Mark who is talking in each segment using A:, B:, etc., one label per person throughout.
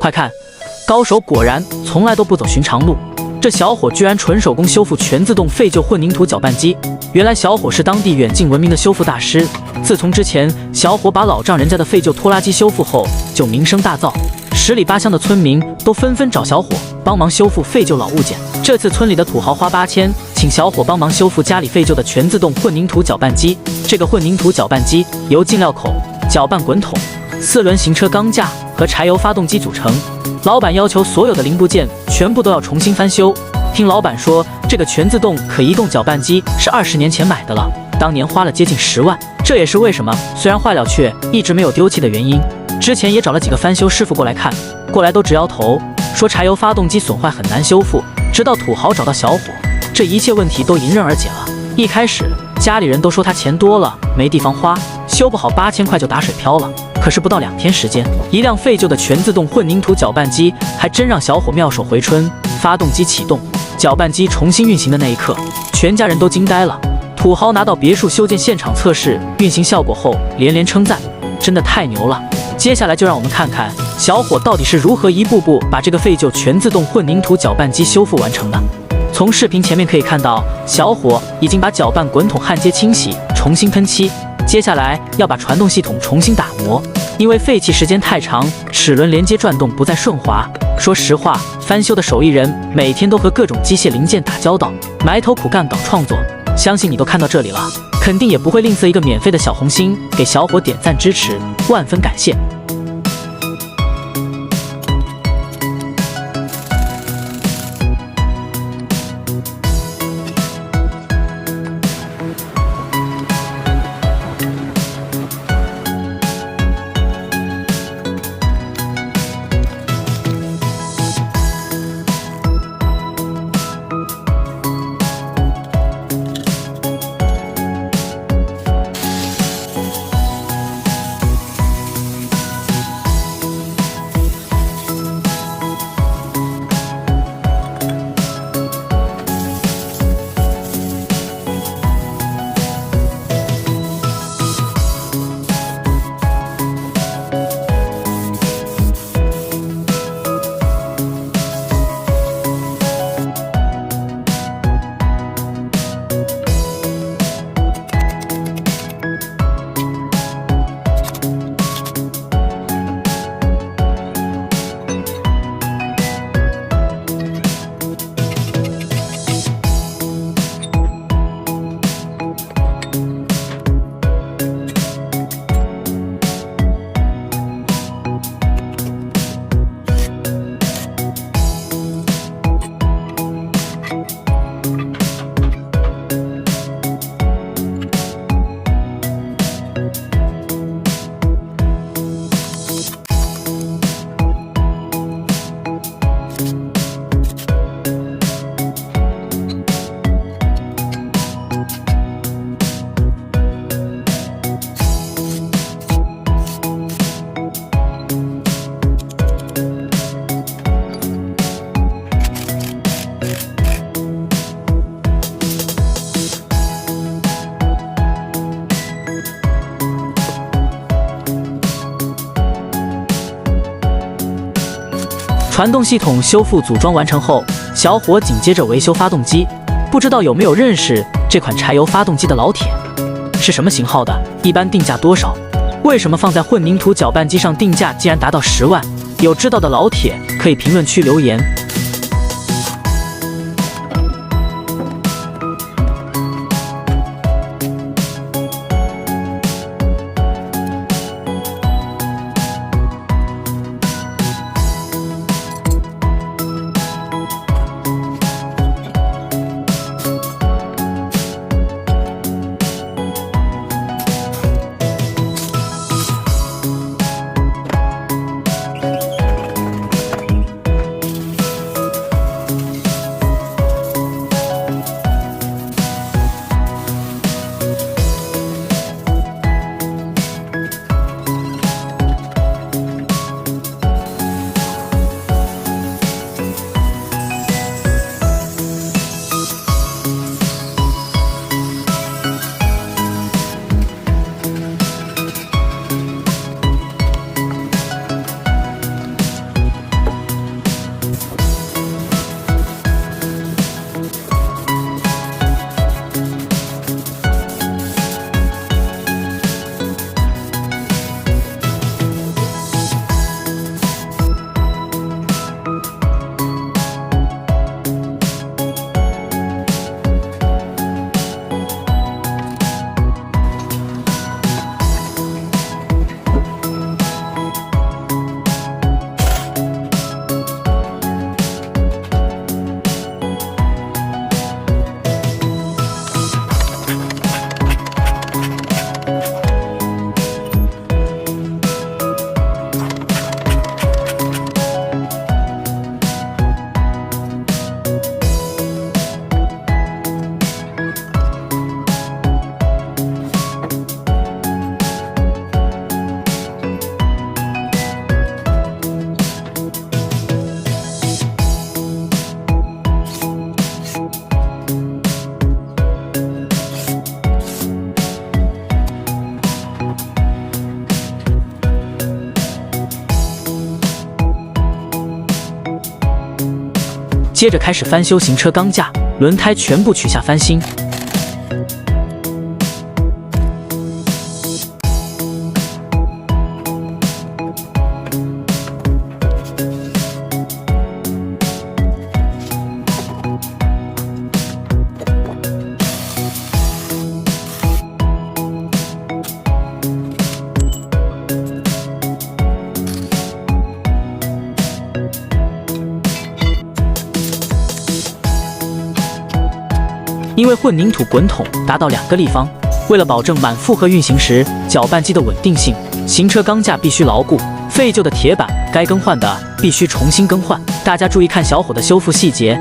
A: 快看，高手果然从来都不走寻常路。这小伙居然纯手工修复全自动废旧混凝土搅拌机。原来小伙是当地远近闻名的修复大师。自从之前小伙把老丈人家的废旧拖拉机修复后，就名声大噪，10里8乡的村民都纷纷找小伙帮忙修复废旧老物件。这次村里的土豪花8000，请小伙帮忙修复家里废旧的全自动混凝土搅拌机。这个混凝土搅拌机由进料口、搅拌滚筒、4轮行车钢架和柴油发动机组成。老板要求所有的零部件全部都要重新翻修。听老板说，这个全自动可移动搅拌机是20年前买的了，当年花了接近10万。这也是为什么虽然坏了却一直没有丢弃的原因。之前也找了几个翻修师傅过来看，过来都直摇头，说柴油发动机损坏很难修复。直到土豪找到小伙，这一切问题都迎刃而解了。一开始家里人都说他钱多了没地方花，修不好8000块就打水漂了。可是不到2天时间，一辆废旧的全自动混凝土搅拌机还真让小伙妙手回春。发动机启动，搅拌机重新运行的那一刻，全家人都惊呆了。土豪拿到别墅修建现场测试运行效果后，连连称赞，真的太牛了。接下来就让我们看看小伙到底是如何一步步把这个废旧全自动混凝土搅拌机修复完成的。从视频前面可以看到，小伙已经把搅拌滚筒焊接清洗，重新喷漆。接下来要把传动系统重新打磨，因为废弃时间太长，齿轮连接转动不再顺滑。说实话，翻修的手艺人每天都和各种机械零件打交道，埋头苦干搞创作。相信你都看到这里了，肯定也不会吝啬一个免费的小红心，给小伙点赞支持，万分感谢。传动系统修复组装完成后，小伙紧接着维修发动机。不知道有没有认识这款柴油发动机的老铁？是什么型号的？一般定价多少？为什么放在混凝土搅拌机上定价竟然达到10万？有知道的老铁可以评论区留言。接着开始翻修行车钢架，轮胎全部取下翻新。因为混凝土滚筒达到2个立方，为了保证满负荷运行时搅拌机的稳定性，行车钢架必须牢固，废旧的铁板该更换的必须重新更换。大家注意看小伙的修复细节。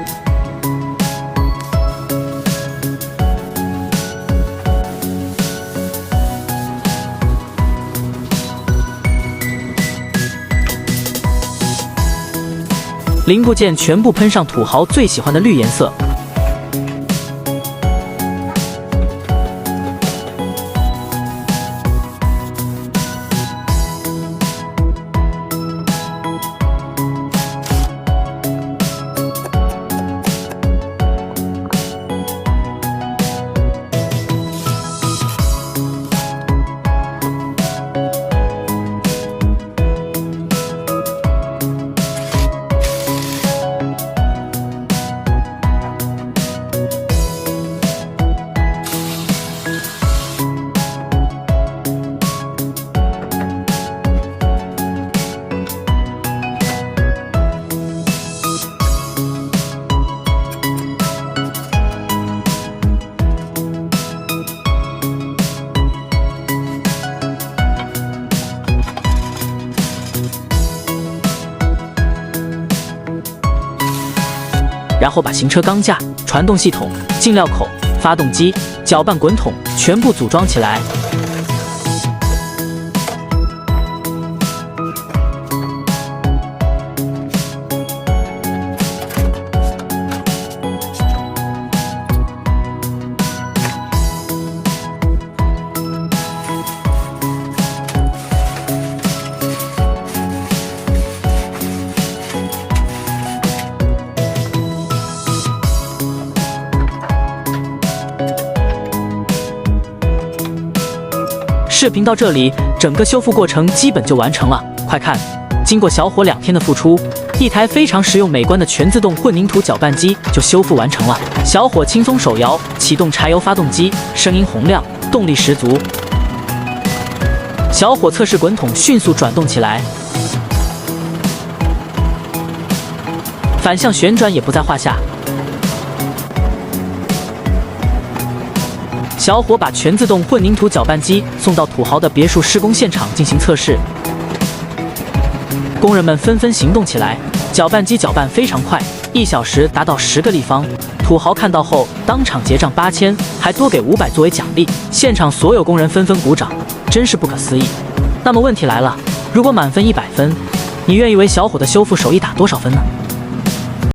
A: 零部件全部喷上土豪最喜欢的绿颜色。然后把行车钢架、传动系统、进料口、发动机、搅拌滚筒全部组装起来。视频到这里，整个修复过程基本就完成了。快看，经过小伙2天的付出，一台非常实用美观的全自动混凝土搅拌机就修复完成了。小伙轻松手摇启动柴油发动机，声音洪亮，动力十足。小伙测试滚筒迅速转动起来，反向旋转也不在话下。小伙把全自动混凝土搅拌机送到土豪的别墅施工现场进行测试，工人们纷纷行动起来。搅拌机搅拌非常快，1小时达到10个立方。土豪看到后当场结账8000，还多给500作为奖励。现场所有工人纷纷鼓掌，真是不可思议。那么问题来了，如果满分100分，你愿意为小伙的修复手艺打多少分呢？